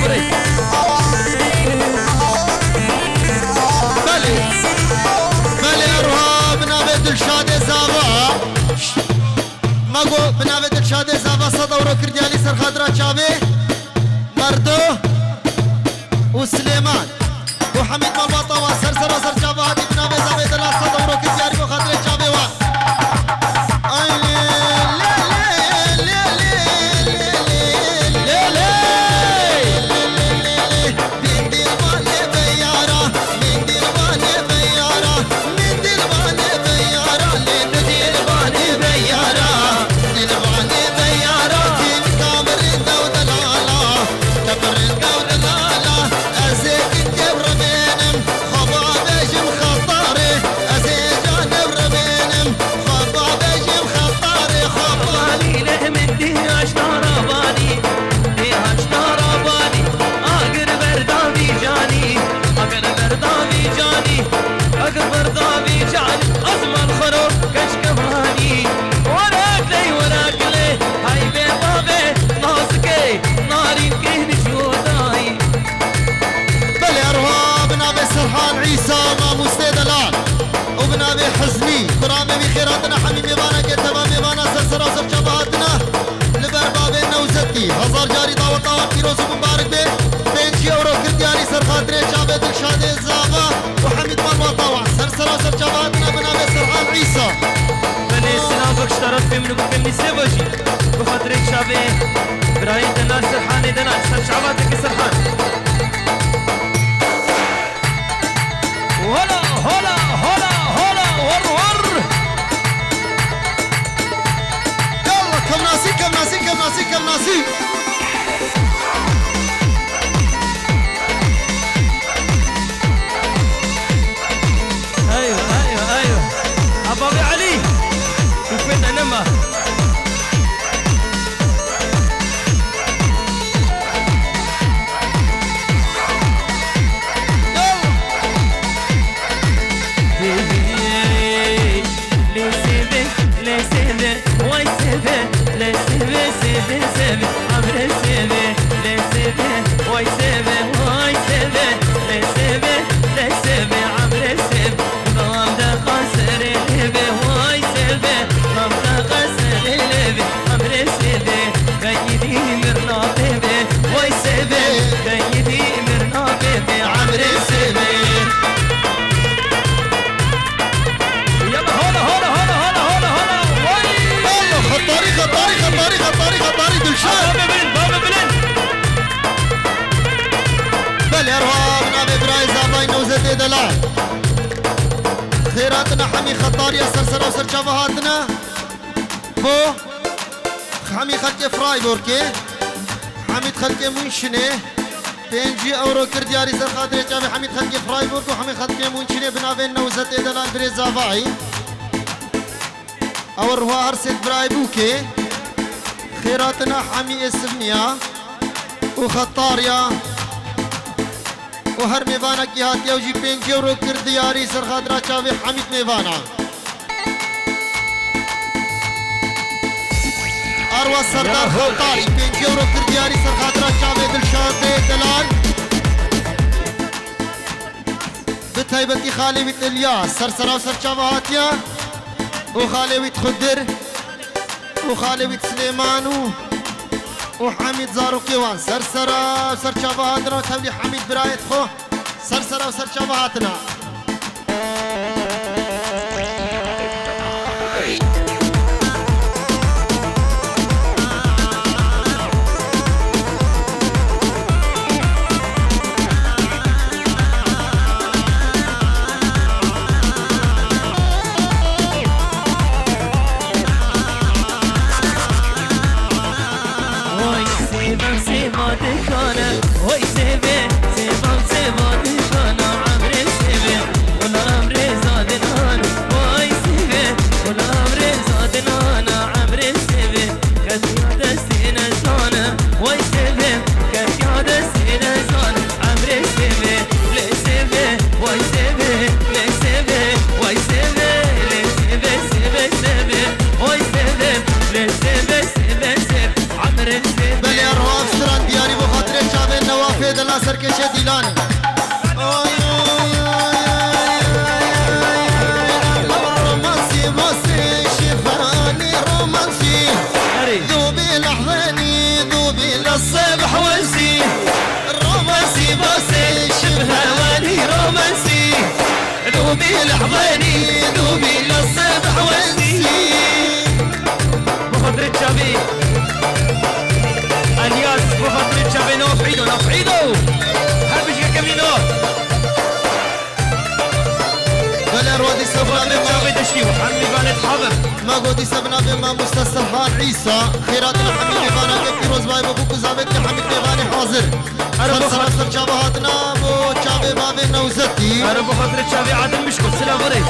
عمري بلي اروها بنابه دلشاد زاوا ماگو بنابه دلشاد زاوا صدورو کردیالی سر خاطرات چاوه مردو وسليمان وحميد مالواطا وسر سر وسر چاوه هادي بنابه زاوه دلا صدورو کردیالی بو خاطره چاوه وان حزمي برامي بخيراتنا حميمي بانا كتبامي بانا سرسرا وسر شبهاتنا لبر بابنا وزتي هزار جاري داوة طاوة فيروز ومبارك بي 5 اورو كردياري سر خاطري شعبي دلشادي زاغا وحميد مالواطا سرسرا وسر شبهاتنا بنابي سرحان عيسى بني السلام بكش طرف في منو بكمني سيبوشي بخاطري شعبي براهيم دلال سرحاني دلال سر شعباتك سرحان هلا هلا هلا هلا ور ور يلا كم ناسي كم ناسي كم ناسي كم ناسي ايوه ايوه ايوه ابابي علي وفين انما دلال خيراتنا حمي خطار يا سرسرة وسر شبهاتنا بو حمي خلقي فرايبوركي حميد خلقي منشنه 5 اورو كردياري سر خاطري جابي حميد خلقي فرايبورك وحمي خلقي منشنه بنابين نوزت دلال بريزا فاي اور هو هرسد برايبوكي خيراتنا حمي اسمنيا وخطار يا وهر میوانا کی هاتیا وجی 5 اورو کردیاری سر خاطرا چاوی حمید میوانا اروا سردار خطاری 5 اورو کردیاری سر خاطرا چاوی دلشاد دلال بتایبتی خالی بیت الیاس سر سرا و سر چاوی هاتیا و خالی بیت خدر و خالی بیت سلیمانو وحميد زارو كيوان سرسرة وسر شبهاتنا وتولي حميد برايت خو سرسرة وسر شبهاتنا وي سيبي سيبام سيبا دشانا عمري سيبي بي دلا سركشه ديلاني رومانسي بوسي شفاني رومانسي ذوبي لحظاني ذوبي للصبح وانسي رومانسي بوسي شفاني رومانسي ذوبي لحظاني ذوبي للصبح وانسي بخاطر تشافي الياس بخاطر تشافي نوفعيدو حبش كمينو بلا رودي سبنا تشافي تشتيو حمي بانت حاضر ما قودي سبنا بما مستسلحان عيسى خيراتنا حمي بانا كيف روز باي بابوكو زابتنا حمي بيغاني حاضر سر شابهاتنا بو تشافي بابي نوزتي انا بخاطر تشافي عادل مشكل سلام وريد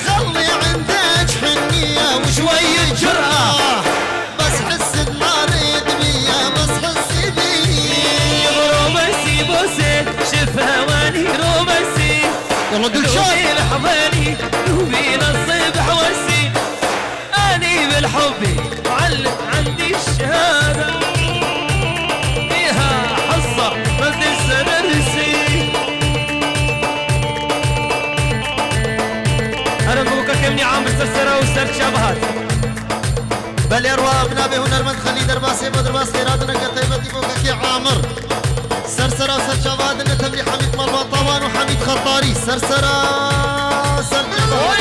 خلي عندك حنية وشوية جرأة بس حس بناري دمية بس حسي بي رومانسي بوسي شف هواني رومانسي يلا قول شاي لحظاني دوبي للصبح وسي اني بالحب معلم عندي الشهادة فيها حصة مدرسة درسي انا بوكا كمني عامر سرسرة وسرت شبهات بل يروى ابنا بهنرمند خلي درباسي بدرباس خيراتنا كتيبتي بوكا كي عامر سرسرة وسرت شبهات نتبلي حميد مربى طوان وحميد خطاري سرسرة سرت شبهات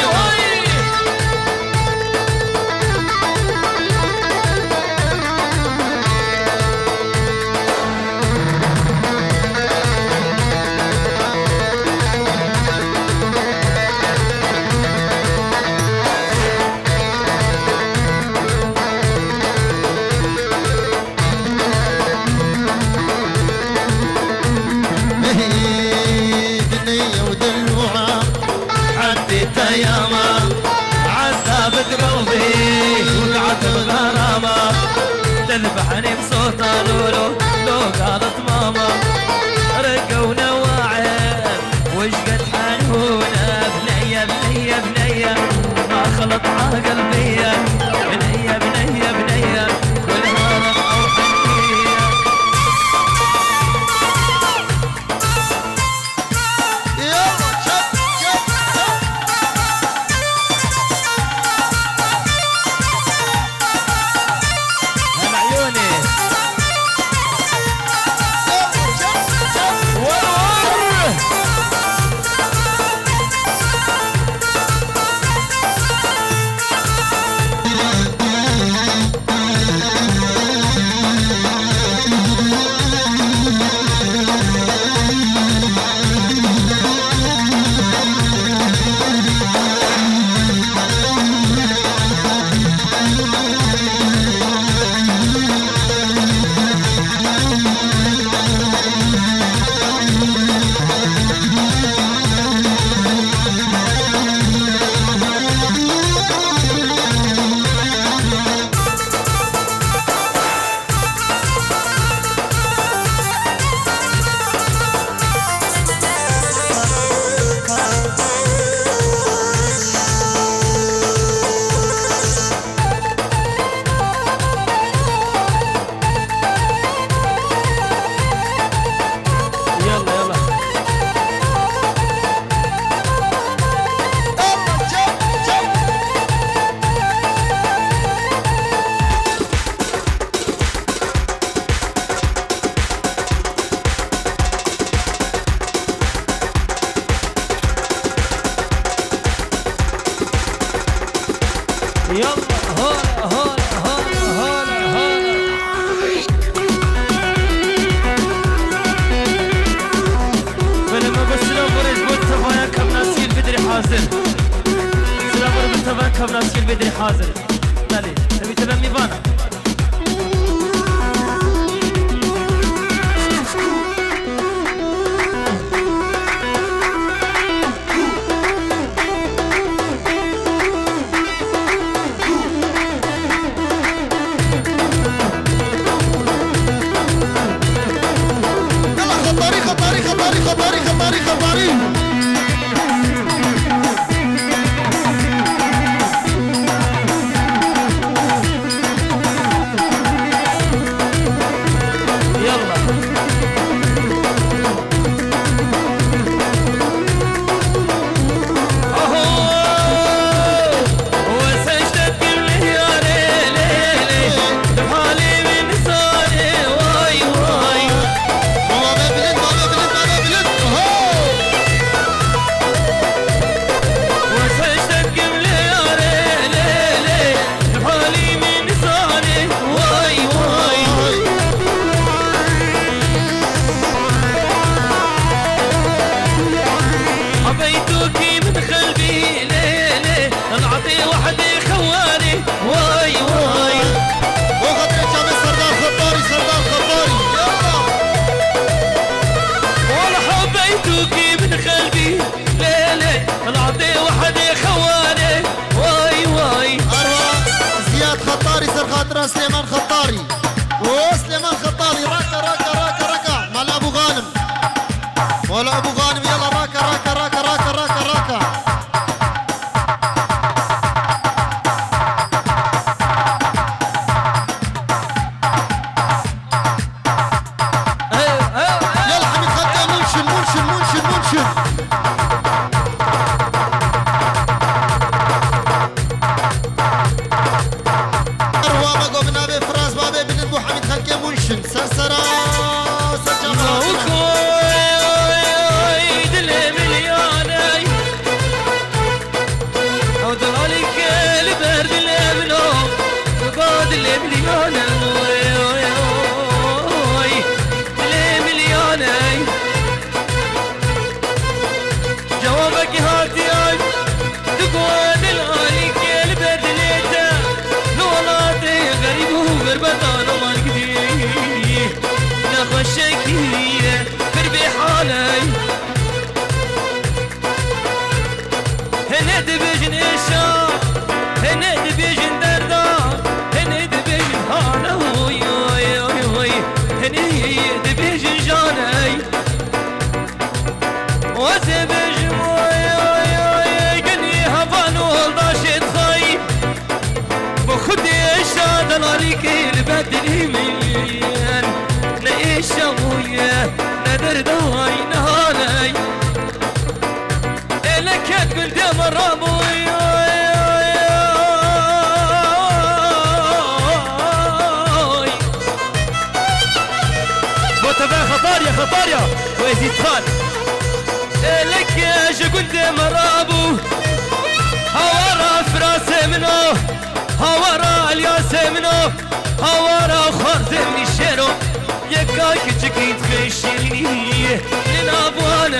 ياما عذبت قلبي وقعت بغرامة تذبحني بصوتها لولو لو قالت ماما رقونا واعر وش قد حنونا بنية بنية بنية ما خلطها قلبية بنية بنية بنية كلها رقة وحنية يلا هولا هولا هولا هولا هولا فلما بسلام بريد قلت تفايا كم ناسين بدري حاضر سلام بريد تفايا كم ناسين بدري حاضر تالي تبي تبقى ميبانا مالا سليمان خطاري وسليمان خطاري راكا راكا راكا راكا مال ابو غانم ولا ابو غانم يلا راكا راكا راكا راكا راكا راكا يلا حميد خطا منشن منشن منشن منشن سرسرة سجمة وكوي دل ملياني أو دلالك البرد الأمنو وقاد الملياني دل ملياني جوابك هاتي تقول دلالك البرد ليتا نولاتي غريب وغربتان ومالك خشكية بربي حالي هنا دبجن إشا هنا دبجن دردا هنا دبجن هانا هوي هوي هوي هنا دبجن جاني وزبجن هوي هوي هوي قني هفان والداشت خاي بخدي إشا دلاليك البدلي مليان الشوية ندر دواي نهالي إلك أكل دم الرابوي بوتبع خطاريا خطاريا ويزيد خان إلك أشكل دم الرابو هورا فراس منو هورا الياس منو هورا خرز من الشيرو يكاك تكيت خشيني للأبوان